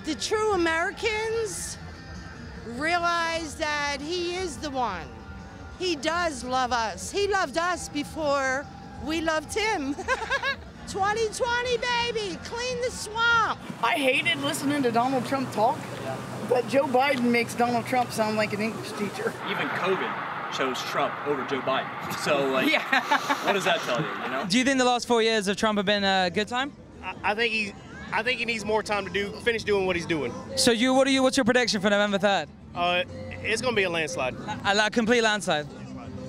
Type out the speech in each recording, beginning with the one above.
The true Americans realize that he is the one. He does love us. He loved us before we loved him. 2020, baby, clean the swamp. I hated listening to Donald Trump talk, but Joe Biden makes Donald Trump sound like an English teacher. Even COVID chose Trump over Joe Biden. So, like, what does that tell you, you know? Do you think the last 4 years of Trump have been a good time? I think he needs more time to finish doing what he's doing. So what's your prediction for November 3rd? It's going to be a landslide. A complete landslide.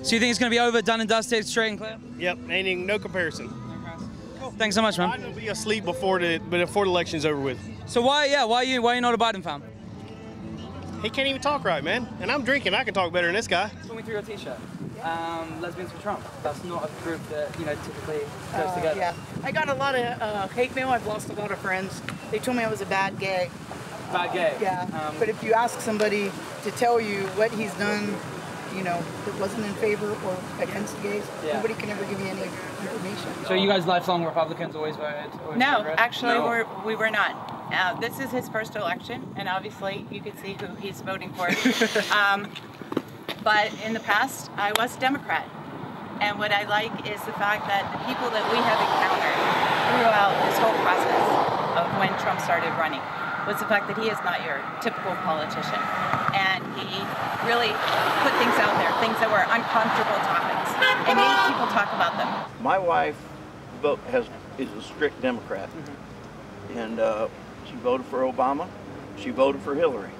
So you think it's going to be over, done and dusted, straight and clear? Yep, ain't no comparison. Cool. Thanks so much, man. Biden will be asleep before the election's over with. So why are you not a Biden fan? He can't even talk right, man. And I'm drinking. I can talk better than this guy. Talk me through your T-shirt. Lesbians for Trump. That's not a group that typically goes together. Yeah, I got a lot of hate mail. I've lost a lot of friends. They told me I was a bad gay. Bad gay. Yeah. But if you ask somebody to tell you what he's done, that wasn't in favor or against gays, nobody can ever give you any information. So you guys lifelong Republicans always voted? No, actually, we were not. This is his first election, and obviously you can see who he's voting for. But in the past, I was a Democrat. And what I like is the fact that the people that we have encountered throughout this whole process of when Trump started running was the fact that he is not your typical politician. And he really put things out there, things that were uncomfortable topics, and made people talk about them. My wife is a strict Democrat, and she voted for Obama, she voted for Hillary,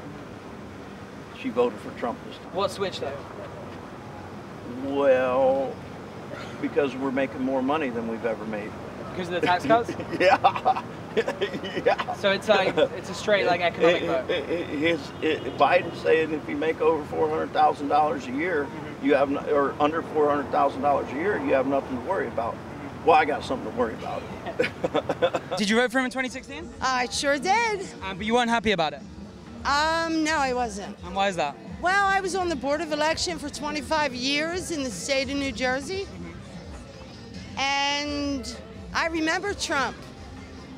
she voted for Trump this time. What switched though? Well, because we're making more money than we've ever made. Because of the tax cuts? Yeah. Yeah. So it's a straight economic vote. Biden's saying if you make over $400,000 a year, you have or under $400,000 a year, you have nothing to worry about. Well, I got something to worry about. Did you vote for him in 2016? I sure did. But you weren't happy about it? No, I wasn't. And why is that? Well, I was on the Board of Election for 25 years in the state of New Jersey. And I remember Trump.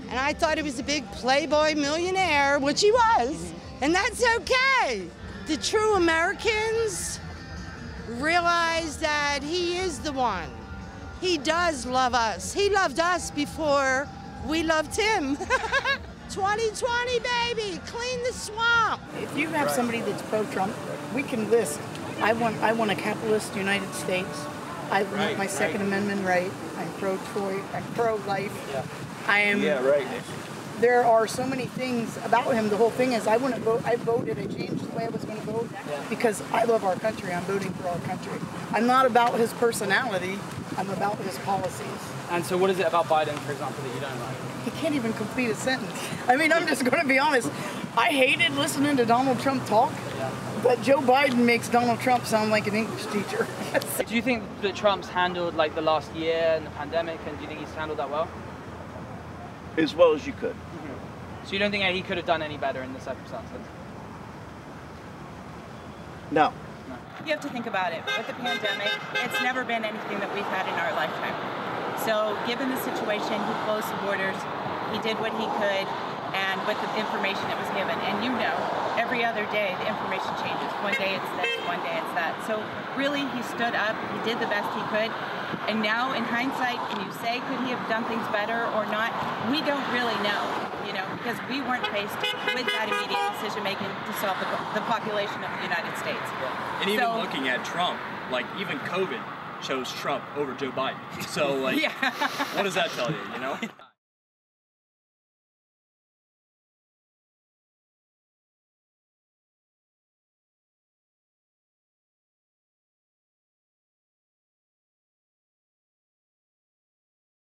And I thought he was a big playboy millionaire, which he was. And that's okay. The true Americans realize that he is the one. He does love us. He loved us before we loved him. 2020, baby, clean the swamp. If you have somebody that's pro-Trump, we can list. I want a capitalist United States. I want my Second Amendment right. I'm pro-choice. I'm pro-life. Yeah. I am. Yeah, right. There are so many things about him. The whole thing is, I wouldn't vote. I voted. I changed the way I was going to vote because I love our country. I'm voting for our country. I'm not about his personality. I'm about his policies. And so, what is it about Biden, for example, that you don't like? He can't even complete a sentence. I mean, I'm just going to be honest. I hated listening to Donald Trump talk, but Joe Biden makes Donald Trump sound like an English teacher. Do you think that Trump's handled the last year and the pandemic, and do you think he's handled that well? As well as you could. So you don't think he could have done any better in the circumstances? No. You have to think about it. With the pandemic, it's never been anything that we've had in our lifetime. So given the situation, he closed the borders, he did what he could, and with the information that was given. And every other day the information changes. One day it's this, one day it's that. So really he stood up, he did the best he could. And now in hindsight, can you say, could he have done things better or not? We don't really know, because we weren't faced with that immediate decision making to solve the population of the United States. And even looking at Trump, even COVID chose Trump over Joe Biden. So, what does that tell you,